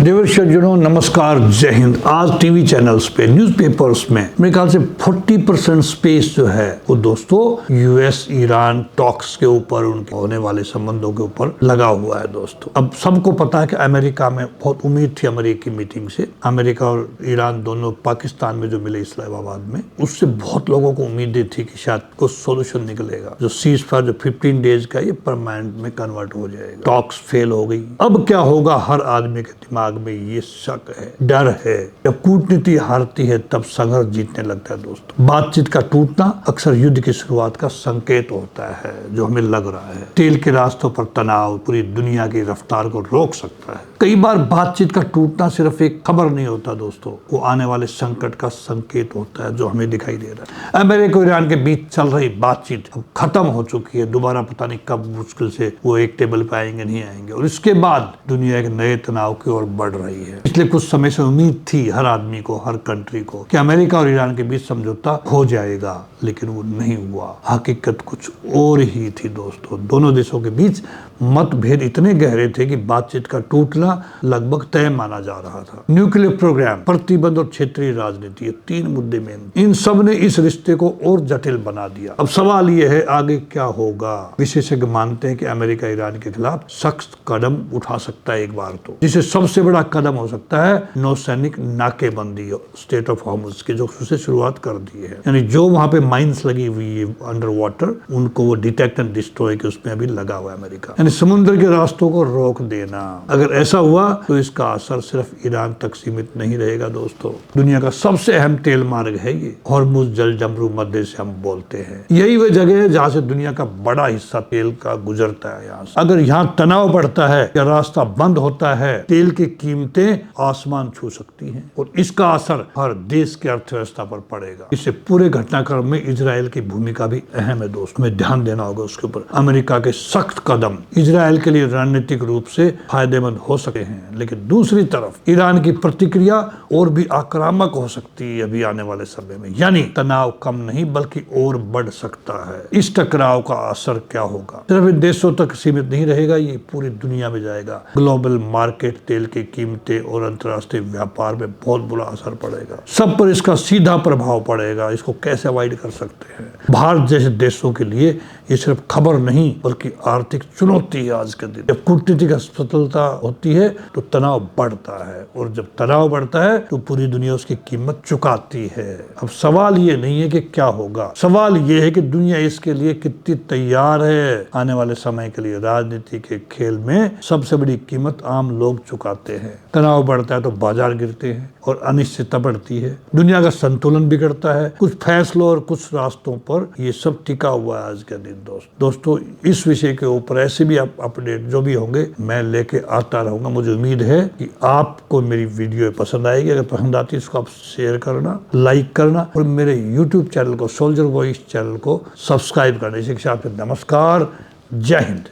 Dear सज्जनों, नमस्कार, जय हिंद। आज टीवी चैनल्स पे, न्यूज़पेपर्स में मेरे ख्याल से 40% स्पेस जो है वो दोस्तों यूएस ईरान टॉक्स के ऊपर, उनके होने वाले संबंधों के ऊपर लगा हुआ है। दोस्तों अब सबको पता है कि अमेरिका में बहुत उम्मीद थी अमेरिकी मीटिंग से। अमेरिका और ईरान दोनों पाकिस्तान में जो मिले इस्लामाबाद में, उससे बहुत लोगों को उम्मीदें थी कि शायद कुछ सोल्यूशन निकलेगा। जो सीज फायर जो 15 डेज का, ये परमानेंट में कन्वर्ट हो जाएगा। टॉक्स फेल हो गई। अब क्या होगा, हर आदमी के दिमाग में ये शक है, डर है। जब कूटनीति हारती है तब संघर्ष जीतने लगता है। दोस्तों बातचीत का टूटना अक्सर युद्ध की शुरुआत का संकेत होता है, जो हमें लग रहा है। तेल के रास्तों पर तनाव पूरी दुनिया की रफ्तार को रोक सकता है। कई बार बातचीत का टूटना सिर्फ एक खबर नहीं होता दोस्तों, वो आने वाले संकट का संकेत होता है, जो हमें दिखाई दे रहा है। अमेरिका और ईरान के बीच चल रही बातचीत अब खत्म हो चुकी है। दोबारा पता नहीं कब मुश्किल से वो एक टेबल पे आएंगे, नहीं आएंगे। और इसके बाद दुनिया एक नए तनाव की ओर बढ़ रही है। पिछले कुछ समय से उम्मीद थी हर आदमी को, हर कंट्री को, कि अमेरिका और ईरान के बीच समझौता हो जाएगा, लेकिन वो नहीं हुआ। हकीकत कुछ और ही थी दोस्तों। दोनों देशों के बीच मतभेद इतने गहरे थे कि बातचीत का टूटना लगभग तय माना जा रहा था। न्यूक्लियर प्रोग्राम, प्रतिबंध और क्षेत्रीय राजनीति, ये तीन मुद्दे में इन सब ने इस रिश्ते को और जटिल बना दिया। अब सवाल ये है, आगे क्या होगा। विशेषज्ञ मानते हैं कि अमेरिका ईरान के खिलाफ सख्त कदम उठा सकता है एक बार तो, जिसे सबसे बड़ा कदम हो सकता है नौसैनिक नाकेबंदी, स्टेट ऑफ हॉर्मुज की जो उससे शुरुआत कर दी है। यानी जो वहां पे माइंस लगी हुई है अंडर वाटर, उनको वो डिटेक्ट एंड डिस्ट्रॉय के उसमें अभी लगा हुआ है अमेरिका। यानी समुद्र के रास्तों को रोक देना। अगर ऐसा हुआ तो इसका असर सिर्फ ईरान तक सीमित नहीं रहेगा दोस्तों। दुनिया का सबसे अहम तेल मार्ग है ये, हॉर्मुज जल जमरू मध्य से हम बोलते हैं। यही वह जगह है जहाँ से दुनिया का बड़ा हिस्सा तेल का गुजरता है। यहाँ से अगर यहाँ तनाव बढ़ता है या रास्ता बंद होता है, तेल की कीमतें आसमान छू सकती हैं और इसका असर हर देश की अर्थव्यवस्था पर पड़ेगा। इससे पूरे घटनाक्रम में इजराइल की भूमिका भी अहम है दोस्तों, हमें ध्यान देना होगा उसके ऊपर। अमेरिका के सख्त कदम इजराइल के लिए रणनीतिक रूप से फायदेमंद हो सकते हैं, लेकिन दूसरी तरफ ईरान की प्रतिक्रिया और भी आक्रामक हो सकती है अभी आने वाले समय में। यानी तनाव कम नहीं बल्कि और बढ़ सकता है। इस टकराव का असर क्या होगा, सिर्फ इन देशों तक सीमित नहीं रहेगा, ये पूरी दुनिया में जाएगा। ग्लोबल मार्केट, तेल की कीमतें और अंतर्राष्ट्रीय व्यापार में बहुत बुरा असर पड़ेगा। सब पर इसका सीधा प्रभाव पड़ेगा। इसको कैसे अवॉइड कर सकते हैं। भारत जैसे देशों के लिए ये सिर्फ खबर नहीं बल्कि आर्थिक चुनौती है आज के दिन। जब कूटनीतिक असफलता होती है तो तनाव बढ़ता है, और जब तनाव बढ़ता है तो पूरी दुनिया उसकी कीमत चुकाती है। अब सवाल ये नहीं है कि क्या होगा, सवाल ये है कि दुनिया इसके लिए कितनी तैयार है। आने वाले समय के लिए राजनीति के खेल में सबसे बड़ी कीमत आम लोग चुकाते हैं। तनाव बढ़ता है तो बाजार गिरते हैं और अनिश्चितता बढ़ती है। दुनिया का संतुलन बिगड़ता है। कुछ फैसलों और कुछ रास्तों पर ये सब टिका हुआ है आज के दिन। दोस्तों इस विषय के ऊपर ऐसे भी आप अपडेट जो भी होंगे मैं लेके आता रहूंगा। मुझे उम्मीद है कि आपको मेरी वीडियो पसंद आएगी। अगर पसंद आती है इसको आप शेयर करना, लाइक करना और मेरे यूट्यूब चैनल को, सोल्जर वॉइस चैनल को सब्सक्राइब करना। इसी के साथ नमस्कार, जय हिंद।